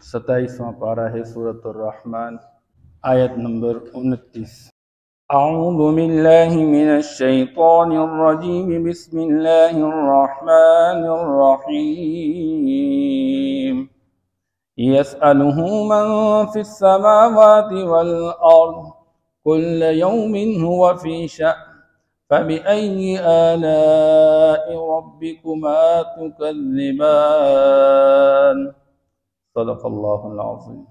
27واں پارہ ہے سورۃ الرحمن، آیت نمبر 29۔ اعوذ باللہ من الشیطان الرجیم، بسم اللہ الرحمن الرحیم۔ یسألہ من فی السماوات والارض کل یوم هو فی شأن فبأي آلاء ربكما تكذبان۔ صدق اللہ العظیم۔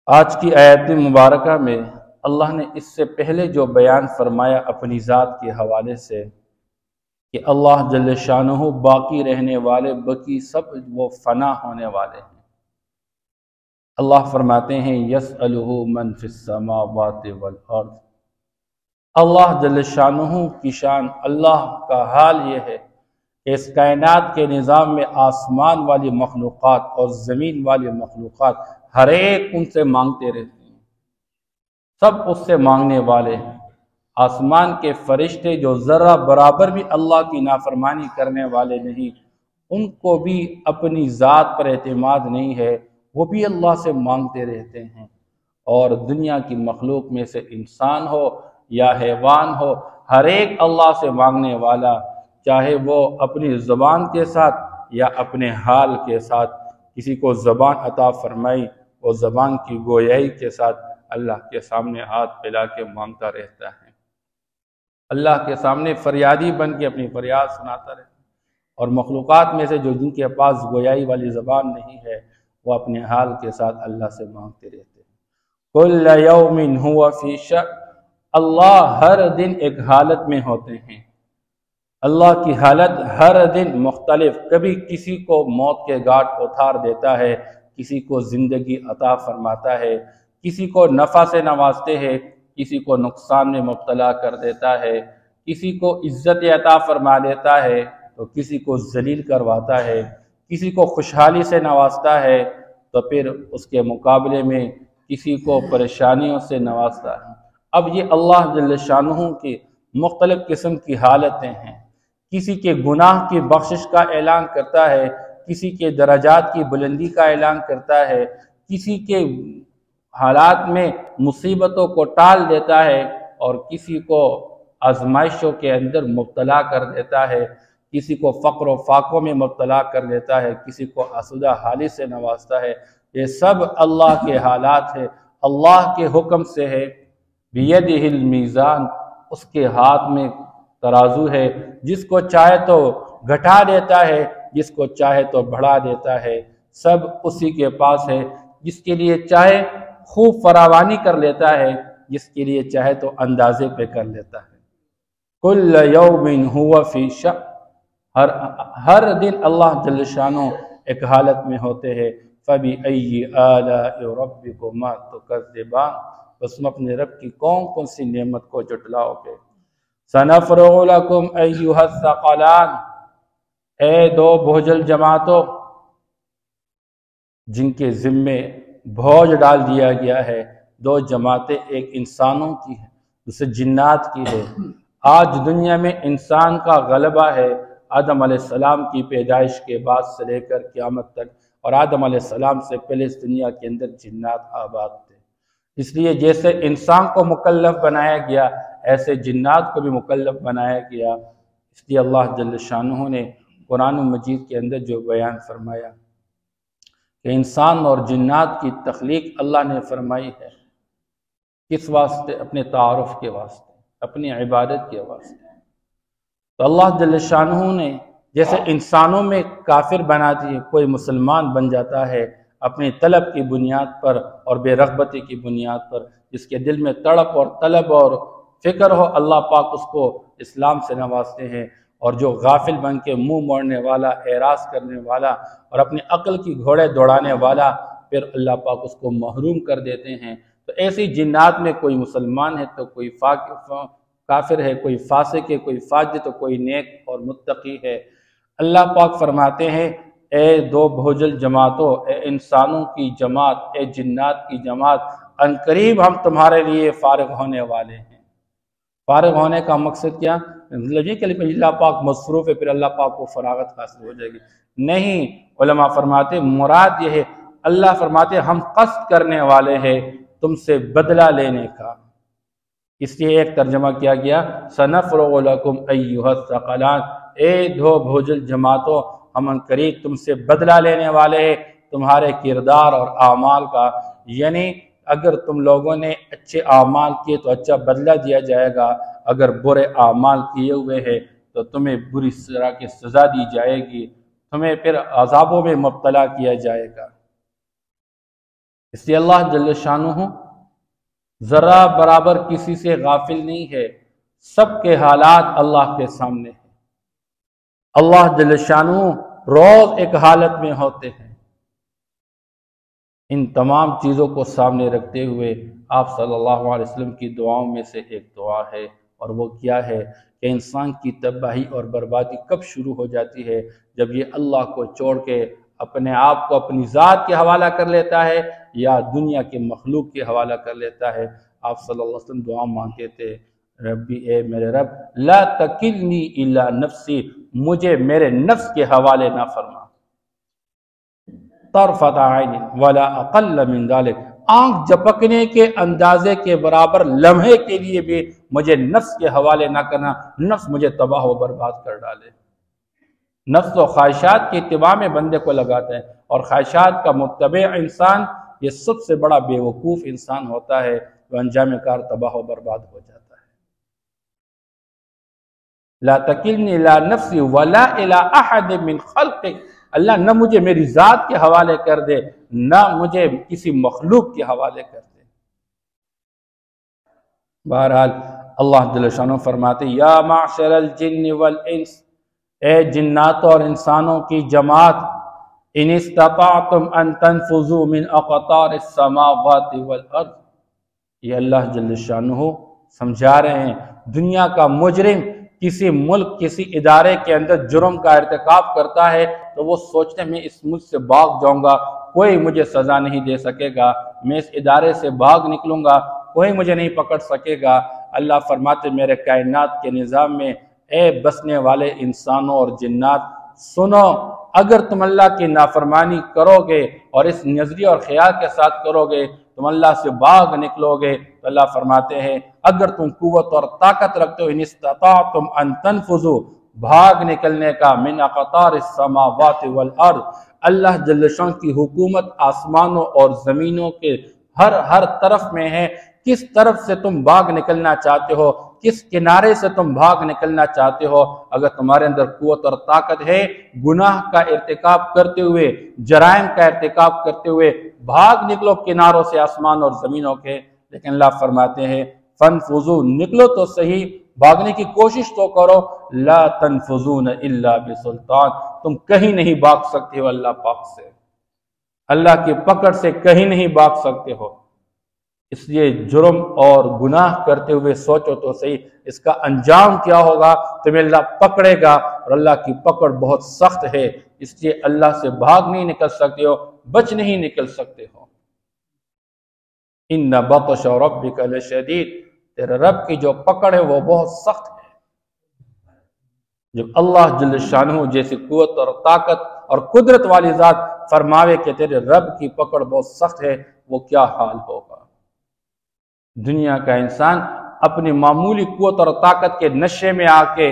آج کی آیت مبارکہ میں اللہ نے اس سے پہلے جو بیان فرمایا اپنی ذات کے حوالے سے کہ اللہ جل شانہ باقی رہنے والے، باقی سب وہ فنا ہونے والے ہیں۔ اللہ فرماتے ہیں یسألہ من فی السماوات والارض۔ اللہ جل شانہ کی شان، اللہ کا حال یہ ہے کہ اس کائنات کے نظام میں آسمان والی مخلوقات اور زمین والی مخلوقات ہر ایک ان سے مانگتے رہتے ہیں، سب اس سے مانگنے والے ہیں۔ آسمان کے فرشتے جو ذرہ برابر بھی اللہ کی نافرمانی کرنے والے نہیں، ان کو بھی اپنی ذات پر اعتماد نہیں ہے، وہ بھی اللہ سے مانگتے رہتے ہیں۔ اور دنیا کی مخلوق میں سے انسان ہو یا حیوان ہو، ہر ایک اللہ سے مانگنے والا، چاہے وہ اپنی زبان کے ساتھ یا اپنے حال کے ساتھ۔ کسی کو زبان عطا فرمائی، وہ زبان کی گویائی کے ساتھ اللہ کے سامنے ہاتھ پھیلا کے مانگتا رہتا ہے، اللہ کے سامنے فریادی بن کے اپنی فریاد سناتا رہتا ہے۔ اور مخلوقات میں سے جو جن کے پاس گویائی والی زبان نہیں ہے، وہ اپنے حال کے ساتھ اللہ سے مانگتے رہتے ہیں۔ کل یوم هو فی شأن۔ اللہ ہر دن ایک حالت میں ہوتے ہیں، اللہ کی حالت ہر دن مختلف، کبھی کسی کو موت کے گھاٹ اتار دیتا ہے، کسی کو زندگی عطا فرماتا ہے، کسی کو نفع سے نوازتے ہیں، کسی کو نقصان میں مبتلا کر دیتا ہے، کسی کو عزت عطا فرما دیتا ہے تو کسی کو ذلیل کرواتا ہے، کسی کو خوشحالی سے نوازتا ہے تو پھر اس کے مقابلے میں کسی کو پریشانیوں سے نوازتا ہے۔ اب یہ اللہ جل شانہ کی مختلف قسم کی حالتیں ہیں۔ کسی کے گناہ کی بخشش کا اعلان کرتا ہے، کسی کے درجات کی بلندی کا اعلان کرتا ہے، کسی کے حالات میں مصیبتوں کو ٹال دیتا ہے اور کسی کو آزمائشوں کے اندر مبتلا کر دیتا ہے، کسی کو فقر و فاقوں میں مبتلا کر دیتا ہے، کسی کو آسودہ حالی سے نوازتا ہے۔ یہ سب اللہ کے حالات ہیں، اللہ کے حکم سے ہے۔ بیدہ المیزان، اس کے ہاتھ میں ترازو ہے، جس کو چاہے تو گھٹا دیتا ہے، جس کو چاہے تو بڑھا دیتا ہے، سب اسی کے پاس ہے۔ جس کے لیے چاہے خوب فراوانی کر لیتا ہے، جس کے لیے چاہے تو اندازے پہ کر لیتا ہے۔ کل یوم هو فی شأن۔ ہر دن اللہ جل شانہ ایک حالت میں ہوتے ہیں۔ فبأي آلاء ربكما تكذبان۔ بس تم اپنے رب کی کون کون سی نعمت کو جھٹلاؤ گے۔ سنفرغ لكم أيها الثقلان۔ اے دو بوجھل جماعتوں جن کے ذمے بوجھ ڈال دیا گیا ہے، دو جماعتیں، ایک انسانوں کی ہے، دوسرے جنات کی ہے۔ آج دنیا میں انسان کا غلبہ ہے، آدم علیہ السلام کی پیدائش کے بعد سے لے کر قیامت تک، اور آدم علیہ السلام سے پہلے اس دنیا کے اندر جنات آباد تھے۔ اس لیے جیسے انسان کو مکلف بنایا گیا، ایسے جنات کو بھی مکلف بنایا گیا۔ اس لیے اللہ جل شانہ نے قرآن مجید کے اندر جو بیان فرمایا کہ انسان اور جنات کی تخلیق اللہ نے فرمائی ہے، کس واسطے؟ اپنے تعارف کے واسطے، اپنی عبادت کے واسطے۔ تو اللہ جل شانہ نے جیسے انسانوں میں کافر بنا دیے، کوئی مسلمان بن جاتا ہے اپنی طلب کی بنیاد پر اور بے رغبتی کی بنیاد پر، جس کے دل میں تڑپ اور طلب اور فکر ہو، اللہ پاک اس کو اسلام سے نوازتے ہیں۔ اور جو غافل بن کے منہ موڑنے والا، اعراض کرنے والا اور اپنی عقل کی گھوڑے دوڑانے والا، پھر اللہ پاک اس کو محروم کر دیتے ہیں۔ تو ایسی جنات میں کوئی مسلمان ہے تو کوئی کافر ہے، کوئی فاسق ہے، کوئی فاجر، تو کوئی نیک اور متقی ہے۔ اللہ پاک فرماتے ہیں اے دو بھوجل جماعتوں، اے انسانوں کی جماعت، اے جنات کی جماعت، ان قریب ہم تمہارے لیے فارغ ہونے والے ہیں۔ فارغ ہونے کا مقصد کیا؟ مطلب یہ کہ اللہ پاک مصروف ہے، پھر اللہ پاک کو فراغت حاصل ہو جائے گی، نہیں۔ علماء فرماتے مراد یہ ہے اللہ فرماتے ہم قصد کرنے والے ہیں تم سے بدلہ لینے کا۔ اس لیے ایک ترجمہ کیا گیا سنفرغ لکم ایھا الثقلان، اے دو بھوجل جماعتوں ہم عنقریب تم سے بدلہ لینے والے ہیں تمہارے کردار اور اعمال کا، یعنی اگر تم لوگوں نے اچھے اعمال کیے تو اچھا بدلہ دیا جائے گا، اگر برے اعمال کیے ہوئے ہیں تو تمہیں بری طرح کی سزا دی جائے گی، تمہیں پھر عذابوں میں مبتلا کیا جائے گا۔ اس لیے اللہ جل شانہ ذرا برابر کسی سے غافل نہیں ہے، سب کے حالات اللہ کے سامنے ہیں۔ اللہ جل شانہ روز ایک حالت میں ہوتے ہیں۔ ان تمام چیزوں کو سامنے رکھتے ہوئے آپ صلی اللہ علیہ وسلم کی دعاؤں میں سے ایک دعا ہے، اور وہ کیا ہے کہ انسان کی تباہی اور بربادی کب شروع ہو جاتی ہے؟ جب یہ اللہ کو چھوڑ کے اپنے آپ کو اپنی ذات کے حوالہ کر لیتا ہے یا دنیا کے مخلوق کے حوالہ کر لیتا ہے۔ آپ صلی اللہ علیہ وسلم دعا مانگتے تھے، ربی اے میرے رب لا تکلنی الا نفسی، مجھے میرے نفس کے حوالے نہ فرما، طرفت عین ولا اقل من ذلک، آنکھ جھپکنے کے اندازے کے برابر لمحے کے لیے بھی مجھے نفس کے حوالے نہ کرنا، نفس مجھے تباہ و برباد کر ڈالے۔ نفس و خواہشات کی اتباع میں بندے کو لگاتے ہیں، اور خواہشات کا متبع انسان یہ سب سے بڑا بے وقوف انسان ہوتا ہے، جو انجام کار تباہ و برباد ہو جاتا ہے۔ لا تکلنی الی نفسی ولا الی احد من خلقک، اللہ نہ مجھے میری ذات کے حوالے کر دے، نہ مجھے کسی مخلوق کے حوالے کر دے۔ بہرحال اللہ جل شانہ فرماتے یا معشر الجن والانس، اے جناتوں اور انسانوں کی جماعت، ان استطعتم ان تنفذوا من اقطار السماوات والارض، یہ اللہ جل شانہ سمجھا رہے ہیں دنیا کا مجرم کسی ملک کسی ادارے کے اندر جرم کا ارتکاب کرتا ہے تو وہ سوچتے ہیں میں اس ملک سے بھاگ جاؤں گا، کوئی مجھے سزا نہیں دے سکے گا، میں اس ادارے سے بھاگ نکلوں گا، کوئی مجھے نہیں پکڑ سکے گا۔ اللہ فرماتے میرے کائنات کے نظام میں اے بسنے والے انسانوں اور جنات سنو، اگر تم اللہ کی نافرمانی کرو گے اور اس نظریے اور خیال کے ساتھ کرو گے تم اللہ سے بھاگ نکلو گے، تو اللہ فرماتے ہیں اگر تم قوت اور طاقت رکھتے ہو ان استطاعتم ان تنفذوا، بھاگ نکلنے کا، من اقطار السماوات والارض، اللہ جل شانہ کی حکومت آسمانوں اور زمینوں کے ہر طرف میں ہے، کس طرف سے تم بھاگ نکلنا چاہتے ہو، کس کنارے سے تم بھاگ نکلنا چاہتے ہو، اگر تمہارے اندر قوت اور طاقت ہے گناہ کا ارتکاب کرتے ہوئے، جرائم کا ارتکاب کرتے ہوئے بھاگ نکلو کناروں سے آسمان اور زمینوں کے، لیکن اللہ فرماتے ہیں فانفذوا، نکلو تو صحیح، بھاگنے کی کوشش تو کرو، لا تنفذون الا بسلطان، تم کہیں نہیں بھاگ سکتے ہو اللہ پاک سے، اللہ کی پکڑ سے کہیں نہیں بھاگ سکتے ہو۔ اس لیے جرم اور گناہ کرتے ہوئے سوچو تو صحیح اس کا انجام کیا ہوگا، تمہیں اللہ پکڑے گا، اور اللہ کی پکڑ بہت سخت ہے، اس لیے اللہ سے بھاگ نہیں نکل سکتے ہو، بچ نہیں نکل سکتے ہو۔ ان بطش ربک لشدید، تیرے رب کی جو پکڑ ہے وہ بہت سخت ہے۔ جب اللہ جل شانہ جیسی قوت اور طاقت اور قدرت والی ذات فرماوے کہ تیرے رب کی پکڑ بہت سخت ہے، وہ کیا حال ہوگا۔ دنیا کا انسان اپنی معمولی قوت اور طاقت کے نشے میں آ کے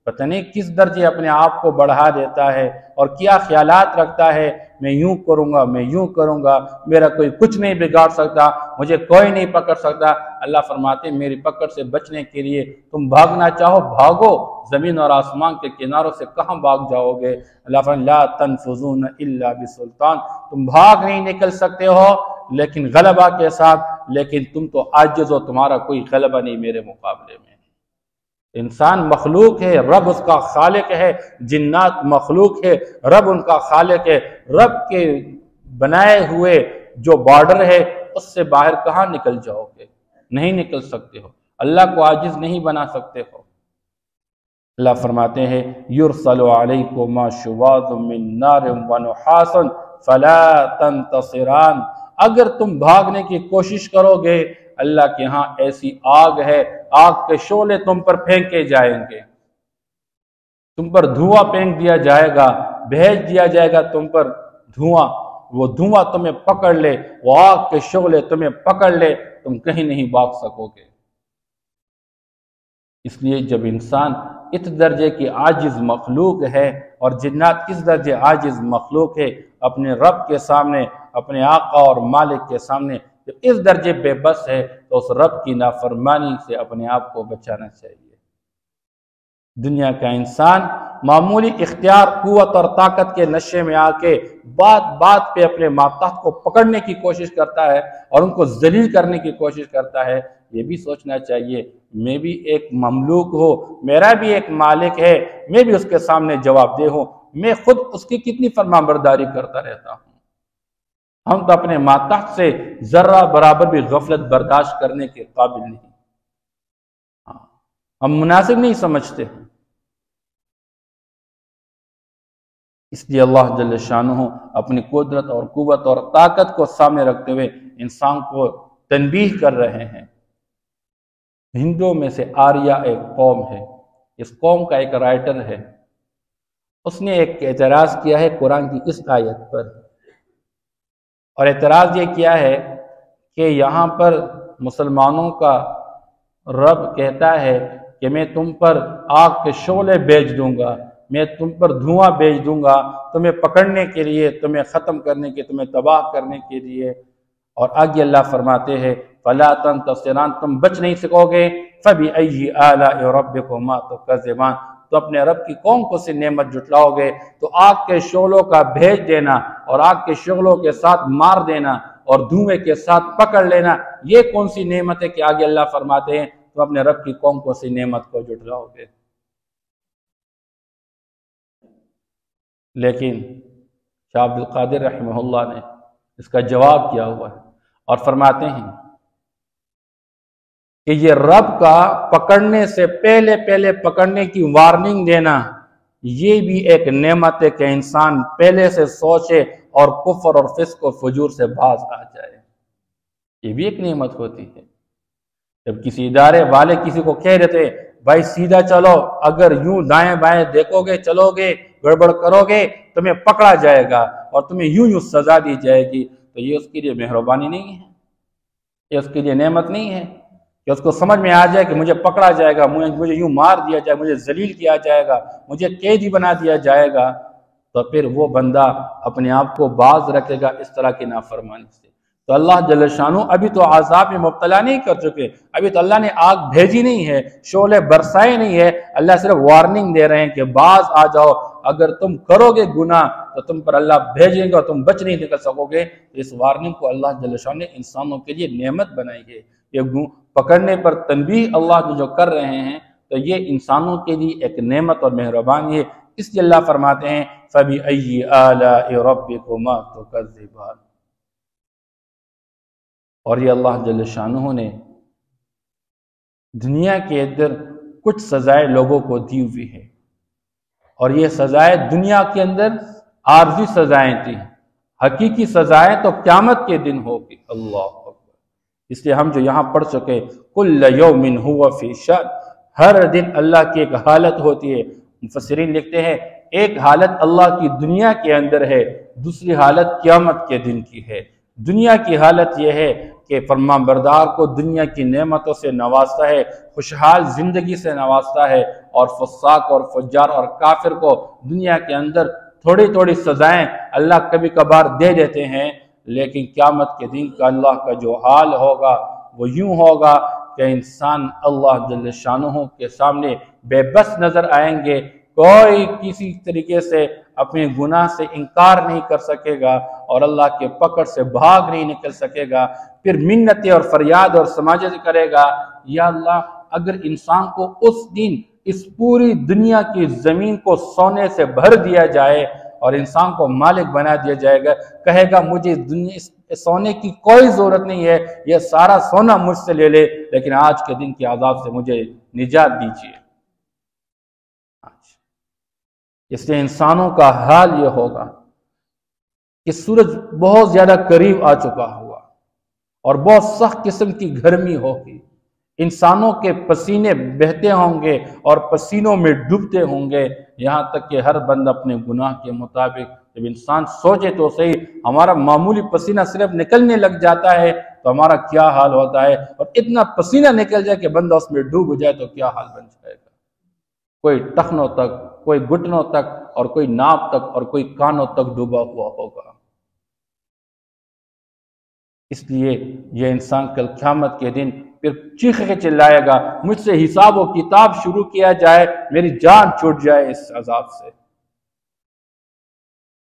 پتہ نہیں کس درجے اپنے آپ کو بڑھا دیتا ہے اور کیا خیالات رکھتا ہے، میں یوں کروں گا، میں یوں کروں گا، میرا کوئی کچھ نہیں بگاڑ سکتا، مجھے کوئی نہیں پکڑ سکتا۔ اللہ فرماتے ہیں میری پکڑ سے بچنے کے لیے تم بھاگنا چاہو بھاگو، زمین اور آسمان کے کناروں سے کہاں بھاگ جاؤ گے۔ اللہ فرماتے لا تنفذون الا بسلطان، تم بھاگ نہیں نکل سکتے ہو لیکن غلبہ کے ساتھ، لیکن تم تو عاجز ہو، تمہارا کوئی غلبہ نہیں میرے مقابلے میں۔ انسان مخلوق ہے، رب اس کا خالق ہے، جنات مخلوق ہے، رب ان کا خالق ہے، رب کے بنائے ہوئے جو بارڈر ہے اس سے باہر کہاں نکل جاؤ گے، نہیں نکل سکتے ہو، اللہ کو عاجز نہیں بنا سکتے ہو۔ اللہ فرماتے ہیں یرسل علیکم شواظ من نار ونحاس فلا تنتصران، اگر تم بھاگنے کی کوشش کرو گے اللہ کے ہاں ایسی آگ ہے، آگ کے شعلے تم پر پھینکے جائیں گے، تم پر دھواں پھینک دیا جائے گا، بھیج دیا جائے گا تم پر دھواں، وہ دھواں تمہیں پکڑ لے، وہ آگ کے شعلے تمہیں پکڑ لے، تم کہیں نہیں بھاگ سکو گے۔ اس لیے جب انسان اس درجے کی عاجز مخلوق ہے اور جنات اس درجے عاجز مخلوق ہے، اپنے رب کے سامنے، اپنے آقا اور مالک کے سامنے جب اس درجے بے بس ہے تو اس رب کی نافرمانی سے اپنے آپ کو بچانا چاہیے۔ دنیا کا انسان معمولی اختیار، قوت اور طاقت کے نشے میں آ کے بات بات پہ اپنے ماتحت کو پکڑنے کی کوشش کرتا ہے اور ان کو ذلیل کرنے کی کوشش کرتا ہے۔ یہ بھی سوچنا چاہیے میں بھی ایک مملوک ہوں، میرا بھی ایک مالک ہے، میں بھی اس کے سامنے جواب دہ ہوں، میں خود اس کی کتنی فرمانبرداری کرتا رہتا ہوں۔ ہم تو اپنے ماتحت سے ذرہ برابر بھی غفلت برداشت کرنے کے قابل نہیں، ہم مناسب نہیں سمجھتے۔ اس لیے اللہ جل شانہ اپنی قدرت اور قوت اور طاقت کو سامنے رکھتے ہوئے انسان کو تنبیہ کر رہے ہیں۔ ہندوؤں میں سے آریہ ایک قوم ہے، اس قوم کا ایک رائٹر ہے، اس نے ایک اعتراض کیا ہے قرآن کی اس آیت پر، اور اعتراض یہ کیا ہے کہ یہاں پر مسلمانوں کا رب کہتا ہے کہ میں تم پر آگ کے شعلے بھیج دوں گا، میں تم پر دھواں بھیج دوں گا تمہیں پکڑنے کے لیے، تمہیں ختم کرنے کے، تمہیں تباہ کرنے کے لیے، اور آگے اللہ فرماتے ہیں فَلَا تَنْتَصِرَانَ، تم بچ نہیں سکو گے، فَبِأَيِّ آلَاءِ رَبِّكُمَا تُكَذِّبَانِ، تو اپنے رب کی کون کون سی نعمت جھٹلاؤ گے؟ تو آگ کے شعلوں کا بھیج دینا اور آگ کے شعلوں کے ساتھ مار دینا اور دھوئے کے ساتھ پکڑ لینا، یہ کون سی نعمت ہے کہ آگے اللہ فرماتے ہیں تم اپنے رب کی کون کون سی نعمت کو جھٹلاؤ گے؟ لیکن شاہ عبد القادر رحمہ اللہ نے اس کا جواب کیا ہوا ہے اور فرماتے ہیں کہ یہ رب کا پکڑنے سے پہلے پکڑنے کی وارننگ دینا، یہ بھی ایک نعمت ہے کہ انسان پہلے سے سوچے اور کفر اور فسق و فجور سے باز آ جائے، یہ بھی ایک نعمت ہوتی ہے۔ جب کسی ادارے والے کسی کو کہہ دیتے بھائی سیدھا چلو، اگر یوں دائیں بائیں دیکھو گے، چلو گے، گڑبڑ کرو گے، تمہیں پکڑا جائے گا اور تمہیں یوں سزا دی جائے گی، تو یہ اس کے لیے مہربانی نہیں ہے، یہ اس کے لیے نعمت نہیں ہے کہ اس کو سمجھ میں آ جائے کہ مجھے پکڑا جائے گا، مجھے یوں مار دیا جائے، مجھے ذلیل کیا جائے گا، مجھے قیدی بنا دیا جائے گا، تو پھر وہ بندہ اپنے آپ کو باز رکھے گا اس طرح کی نافرمانی سے۔ تو اللہ جل شانہ ابھی تو عذاب میں مبتلا نہیں کر چکے، ابھی تو اللہ نے آگ بھیجی نہیں ہے، شعلے برسائے نہیں ہے، اللہ صرف وارننگ دے رہے ہیں کہ باز آ جاؤ، اگر تم کرو گے گناہ تو تم پر اللہ بھیجیں گے اور تم بچ نہیں نکل سکو گے۔ اس وارننگ کو اللہ جل شانہ نے انسانوں کے لیے نعمت بنائی ہے، یہ پکڑنے پر تنبیہ اللہ جو کر رہے ہیں تو یہ انسانوں کے لیے ایک نعمت اور مہربانی ہے۔ اس لیے اللہ فرماتے ہیں فَبِأَيِّ آلَاءِ رَبِّكُمَا تُكَذِّبَانِ، اور یہ اللہ جل شانہ نے دنیا کے اندر کچھ سزائیں لوگوں کو دی ہوئی ہیں، اور یہ سزائیں دنیا کے اندر عارضی سزائیں تھیں، حقیقی سزائیں تو قیامت کے دن ہوگی۔ اللہ اکبر۔ اس لیے ہم جو یہاں پڑھ چکے کل یوم هو فی شأن، ہر دن اللہ کی ایک حالت ہوتی ہے۔ مفسرین لکھتے ہیں ایک حالت اللہ کی دنیا کے اندر ہے، دوسری حالت قیامت کے دن کی ہے۔ دنیا کی حالت یہ ہے کہ فرمان بردار کو دنیا کی نعمتوں سے نوازتا ہے، خوشحال زندگی سے نوازتا ہے، اور فساق اور فجار اور کافر کو دنیا کے اندر تھوڑی تھوڑی سزائیں اللہ کبھی کبھار دے دیتے ہیں، لیکن قیامت کے دن کا اللہ کا جو حال ہوگا وہ یوں ہوگا کہ انسان اللہ جل شانہ کے سامنے بے بس نظر آئیں گے، کوئی کسی طریقے سے اپنے گناہ سے انکار نہیں کر سکے گا اور اللہ کے پکڑ سے بھاگ نہیں نکل سکے گا، پھر منتیں اور فریاد اور سماجت کرے گا یا اللہ اگر انسان کو اس دن اس پوری دنیا کی زمین کو سونے سے بھر دیا جائے اور انسان کو مالک بنا دیا جائے گا، کہے گا مجھے سونے کی کوئی ضرورت نہیں ہے، یہ سارا سونا مجھ سے لے لے، لیکن آج کے دن کے عذاب سے مجھے نجات دیجیے۔ اس لیے انسانوں کا حال یہ ہوگا کہ سورج بہت زیادہ قریب آ چکا ہوا اور بہت سخت قسم کی گرمی ہوگی، انسانوں کے پسینے بہتے ہوں گے اور پسینوں میں ڈوبتے ہوں گے، یہاں تک کہ ہر بندہ اپنے گناہ کے مطابق جب انسان سوچے تو صحیح، ہمارا معمولی پسینہ صرف نکلنے لگ جاتا ہے تو ہمارا کیا حال ہوتا ہے، اور اتنا پسینہ نکل جائے کہ بندہ اس میں ڈوب جائے تو کیا حال بن جائے گا۔ کوئی ٹخنوں تک، کوئی گھٹنوں تک، اور کوئی ناپ تک، اور کوئی کانوں تک ڈوبا ہوا ہوگا۔ اس لیے یہ انسان کل قیامت کے دن پھر چیخ کے چلائے گا، مجھ سے حساب و کتاب شروع کیا جائے، میری جان چھوٹ جائے اس عذاب سے۔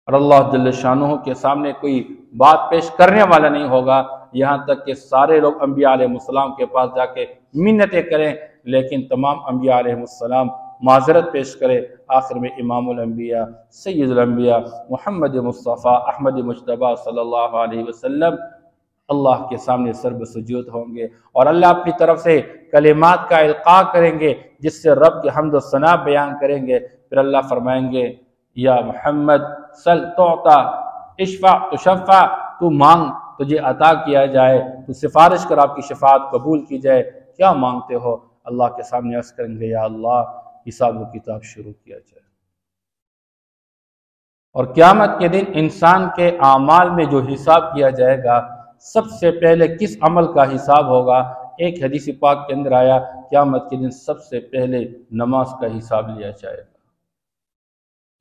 اور اللہ جل شانہ کے سامنے کوئی بات پیش کرنے والا نہیں ہوگا، یہاں تک کہ سارے لوگ انبیاء علیہ السلام کے پاس جا کے منتیں کریں، لیکن تمام انبیاء علیہ السلام معذرت پیش کرے، آخر میں امام الانبیاء سید الانبیاء محمد مصطفیٰ احمد مجتبیٰ صلی اللہ علیہ وسلم اللہ کے سامنے سر بسجود ہوں گے، اور اللہ اپنی طرف سے کلمات کا القاء کریں گے جس سے رب کی حمد و ثنا بیان کریں گے۔ پھر اللہ فرمائیں گے، یا محمد سل تعطا، اشفع تشفع، تو مانگ تجھے عطا کیا جائے، تو سفارش کر آپ کی شفاعت قبول کی جائے، کیا مانگتے ہو؟ اللہ کے سامنے عرض کریں گے، یا اللہ حساب و کتاب شروع کیا جائے۔ اور قیامت کے دن انسان کے اعمال میں جو حساب کیا جائے گا، سب سے پہلے کس عمل کا حساب ہوگا؟ ایک حدیث پاک کے اندر آیا، قیامت کے دن سب سے پہلے نماز کا حساب لیا جائے گا۔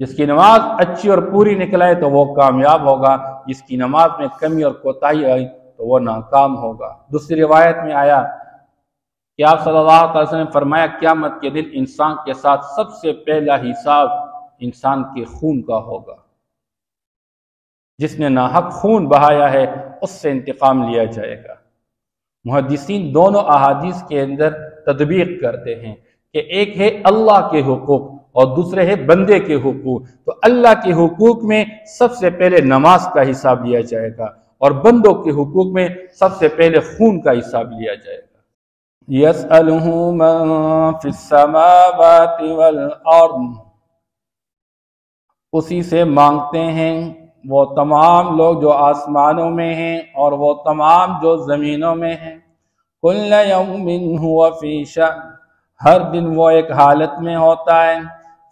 جس کی نماز اچھی اور پوری نکلائے تو وہ کامیاب ہوگا، جس کی نماز میں کمی اور کوتاہی آئی تو وہ ناکام ہوگا۔ دوسری روایت میں آیا کہ آپ صلی اللہ علیہ وسلم نے فرمایا، قیامت کے دن انسان کے ساتھ سب سے پہلا حساب انسان کے خون کا ہوگا۔ جس نے ناحق خون بہایا ہے اس سے انتقام لیا جائے گا۔ محدثین دونوں احادیث کے اندر تطبیق کرتے ہیں کہ ایک ہے اللہ کے حقوق اور دوسرے ہے بندے کے حقوق، تو اللہ کے حقوق میں سب سے پہلے نماز کا حساب لیا جائے گا، اور بندوں کے حقوق میں سب سے پہلے خون کا حساب لیا جائے گا۔ یسألہ من فی السماوات والارض، اسی سے مانگتے ہیں وہ تمام لوگ جو آسمانوں میں ہیں اور وہ تمام جو زمینوں میں ہیں۔ کل یوم هو فی شأن، ہر دن وہ ایک حالت میں ہوتا ہے۔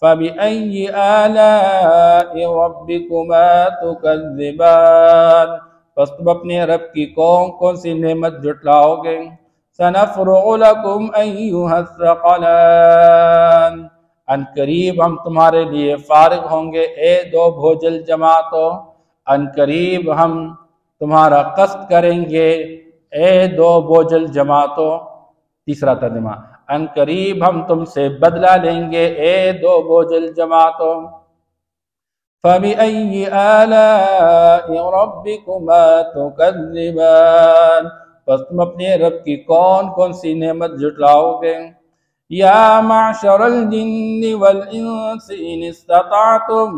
فَبِأَيِّ آلَاءِ رَبِّكُمَا تُكَذِّبَانِ، پس تم اپنے رب کی کون کون سی نعمت جھٹلاؤ گے۔ سَنَفْرُغُ لَكُمْ أَيُّهَا الثَّقَلَانِ، ان قریب ہم تمہارے لیے فارغ ہوں گے اے دو بھوجل جماعتوں، ان قریب ہم تمہارا قصد کریں گے اے دو بھوجل جماعتوں۔ تیسرا ترجمہ، ان قریب ہم تم سے بدلہ لیں گے اے دو بھوجل جماعتوں۔ فَبِأَيِّ آلَاءِ رَبِّكُمَا تُكَذِّبَانِ، پس تم اپنے رب کی کون کون سی نعمت جھٹلاؤ گے۔ یا معشر الجن والانس ان استطعتم،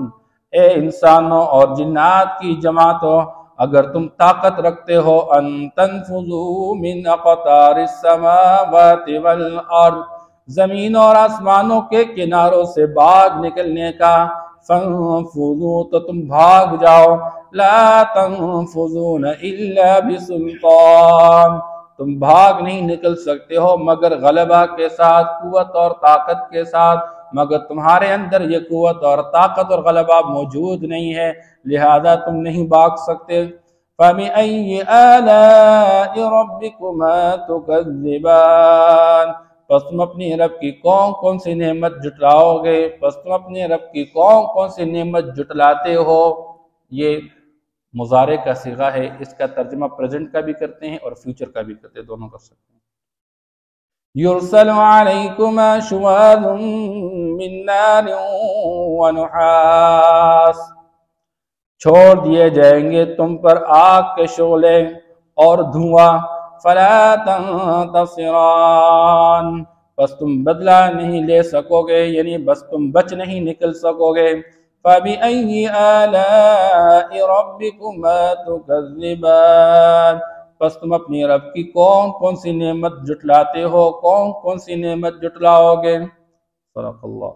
اے انسانوں اور جنات کی جماعتوں اگر تم طاقت رکھتے ہو، ان تنفذوا من اقطار السماوات والارض، زمینوں اور آسمانوں کے کناروں سے باغ نکلنے کا، فانفذوا تو تم بھاگ جاؤ، لا تنفذون الا بسلطان، تم بھاگ نہیں نکل سکتے ہو مگر غلبہ کے ساتھ، قوت اور طاقت کے ساتھ، مگر تمہارے اندر یہ قوت اور طاقت اور غلبہ موجود نہیں ہے، لہذا تم نہیں بھاگ سکتے۔ فَبِأَيِّ آلَاءِ رَبِّكُمَا تُكَذِّبَانِ، پس تم اپنی رب کی کون کون سی نعمت جھٹلاؤ گے، پس تم اپنے رب کی کون کون سی نعمت جھٹلاتے ہو۔ یہ مضارع کا صیغہ ہے، اس کا ترجمہ پریزنٹ کا بھی کرتے ہیں اور فیوچر کا بھی کرتے ہیں، دونوں کر سکتے ہیں۔ یرسل علیکما شواظ من نار ونحاس، چھوڑ دیے جائیں گے تم پر آگ کے شعلے اور دھواں، فلا تنتصران، بس تم بدلہ نہیں لے سکو گے، یعنی بس تم بچ نہیں نکل سکو گے۔ فَبِأَيِّ آلَاءِ رَبِّكُمَا تُكَذِّبَانِ، پس تم اپنی رب کی کون کون سی نعمت جھٹلاتے ہو، کون کون سی نعمت جھٹلاؤ گے۔ صدق اللہ۔